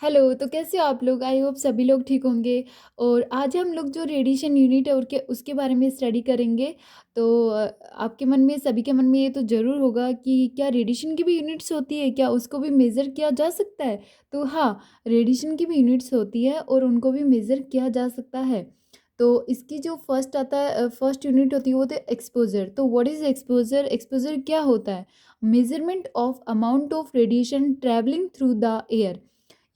Hello, तो कैसे हो आप लोग? आई होप सभी लोग ठीक होंगे। और आज हम लोग जो रेडिएशन यूनिट है उसके बारे में स्टडी करेंगे। तो आपके मन में, सभी के मन में ये तो ज़रूर होगा कि क्या रेडिएशन की भी यूनिट्स होती है? क्या उसको भी मेज़र किया जा सकता है? तो हाँ, रेडिएशन की भी यूनिट्स होती है और उनको भी मेज़र किया जा सकता है। तो इसकी जो फर्स्ट आता है, फर्स्ट यूनिट होती है वो तो एक्सपोज़र। तो व्हाट इज़ एक्सपोज़र? एक्सपोज़र क्या होता है? Measurement of amount of radiation travelling through the air.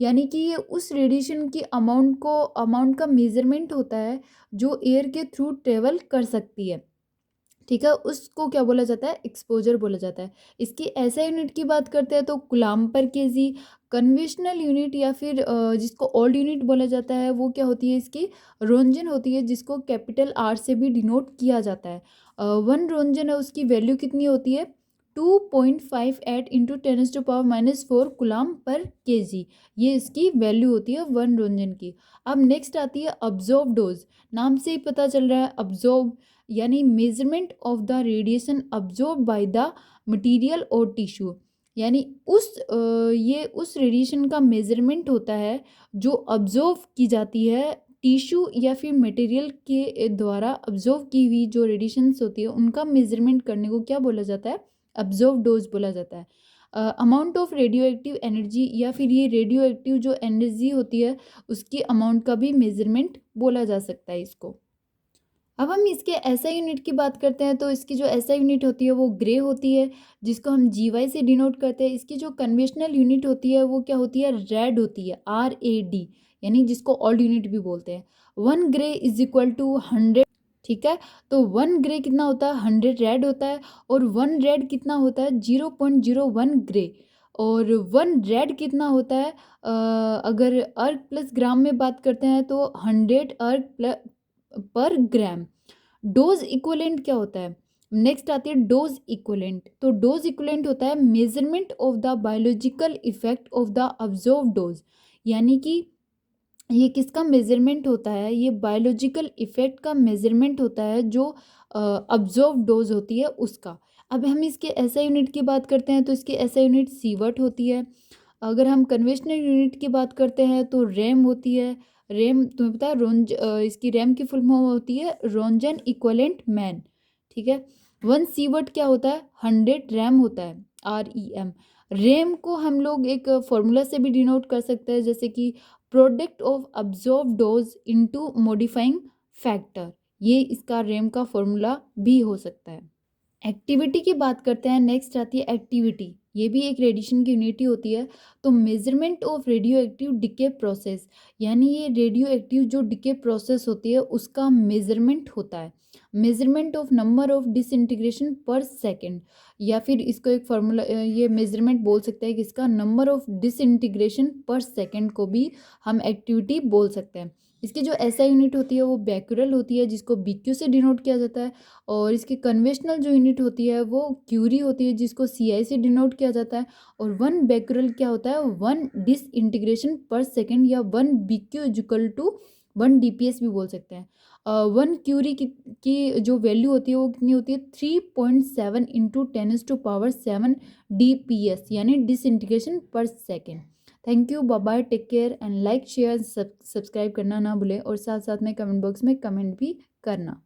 यानी कि ये उस रेडिएशन की अमाउंट का मेज़रमेंट होता है जो एयर के थ्रू ट्रेवल कर सकती है। ठीक है, उसको क्या बोला जाता है? एक्सपोजर बोला जाता है। इसकी एसआई यूनिट की बात करते हैं तो कूलाम पर केजी। कन्वेंशनल यूनिट या फिर जिसको ओल्ड यूनिट बोला जाता है वो क्या होती है? इसकी रोंजन होती है, जिसको कैपिटल आर से भी डिनोट किया जाता है। वन रोंजन है, उसकी वैल्यू कितनी होती है? 2.58 इंटू 10⁻⁻⁴ कुलाम पर केजी। ये इसकी वैल्यू होती है वन रोंजन की। अब नेक्स्ट आती है अब्जॉर्ब डोज। नाम से ही पता चल रहा है, अब्जॉर्ब यानी measurement of the radiation absorb by the material और टिश्यू। यानी ये उस रेडिएशन का मेजरमेंट होता है जो अब्जॉर्व की जाती है टिश्यू या फिर मटेरियल के द्वारा। अब्जॉर्व की हुई जो रेडिएशंस होती है उनका मेजरमेंट करने को क्या बोला जाता है? अब्जॉर्व डोज बोला जाता है। Amount of radio active energy या फिर ये रेडियो एक्टिव जो एनर्जी होती है उसकी अमाउंट का भी मेजरमेंट बोला जा सकता है इसको। अब हम इसके एसआई यूनिट की बात करते हैं तो इसकी जो एसआई यूनिट होती है वो ग्रे होती है, जिसको हम जीवाई से डिनोट करते हैं। इसकी जो कन्वेंशनल यूनिट होती है वो क्या होती है? रेड होती है, RAD, यानी जिसको ओल्ड यूनिट भी बोलते हैं। 1 ग्रे इज इक्वल टू 100। ठीक है, तो 1 ग्रे कितना होता है? 100 रेड होता है। और 1 रेड कितना होता है? 0.01 ग्रे। और 1 रेड कितना होता है? अगर अर्ग प्लस ग्राम में बात करते हैं तो 100 अर्ग पर ग्राम। डोज इक्विवेलेंट क्या होता है? नेक्स्ट आती है डोज इक्विवेलेंट। तो डोज इक्विवेलेंट होता है measurement of the biological effect of the observe dose. यानी कि ये किसका मेजरमेंट होता है? ये बायोलॉजिकल इफेक्ट का मेजरमेंट होता है जो ऑब्जर्व डोज होती है उसका। अब हम इसके एसआई यूनिट की बात करते हैं तो इसकी एसआई यूनिट सीवर्ट होती है। अगर हम कन्वेंशनल यूनिट की बात करते हैं तो रैम होती है। रैम तुम्हें पता है, इसकी रैम की फुल फॉर्म होती है रोंजन इक्वलेंट मैन। ठीक है, 1 सीवर्ट क्या होता है? 100 रैम होता है, REM। रैम को हम लोग एक फॉर्मूला से भी डिनोट कर सकते हैं, जैसे कि product of absorb dose into modifying factor. ये इसका रैम का फॉर्मूला भी हो सकता है। एक्टिविटी की बात करते हैं, नेक्स्ट आती है एक्टिविटी। ये भी एक रेडिएशन की यूनिट ही होती है। तो measurement of radio active decay process, यानी ये रेडियो एक्टिव जो डिके प्रोसेस होती है उसका मेजरमेंट होता है। Measurement of number of disintegration per second, या फिर इसको एक फार्मूला, ये मेजरमेंट बोल सकते हैं कि इसका number of disintegration per second को भी हम एक्टिविटी बोल सकते हैं। इसकी जो एसआई यूनिट होती है वो बैक्यूरल होती है, जिसको BQ से डिनोट किया जाता है। और इसकी कन्वेंशनल जो यूनिट होती है वो क्यूरी होती है, जिसको CI से डिनोट किया जाता है। और 1 becquerel क्या होता है? 1 डिसइंटीग्रेशन पर सेकेंड, या 1 BQ इजिकल टू 1 DPS भी बोल सकते हैं। 1 क्यूरी की जो वैल्यू होती है वो कितनी होती है? 3.7 इंटू 10⁻⁷ DPS, यानी disintegration per second. Thank you, bye bye, take care and like share subscribe करना ना भूलें, और साथ साथ में कमेंट बॉक्स में कमेंट भी करना।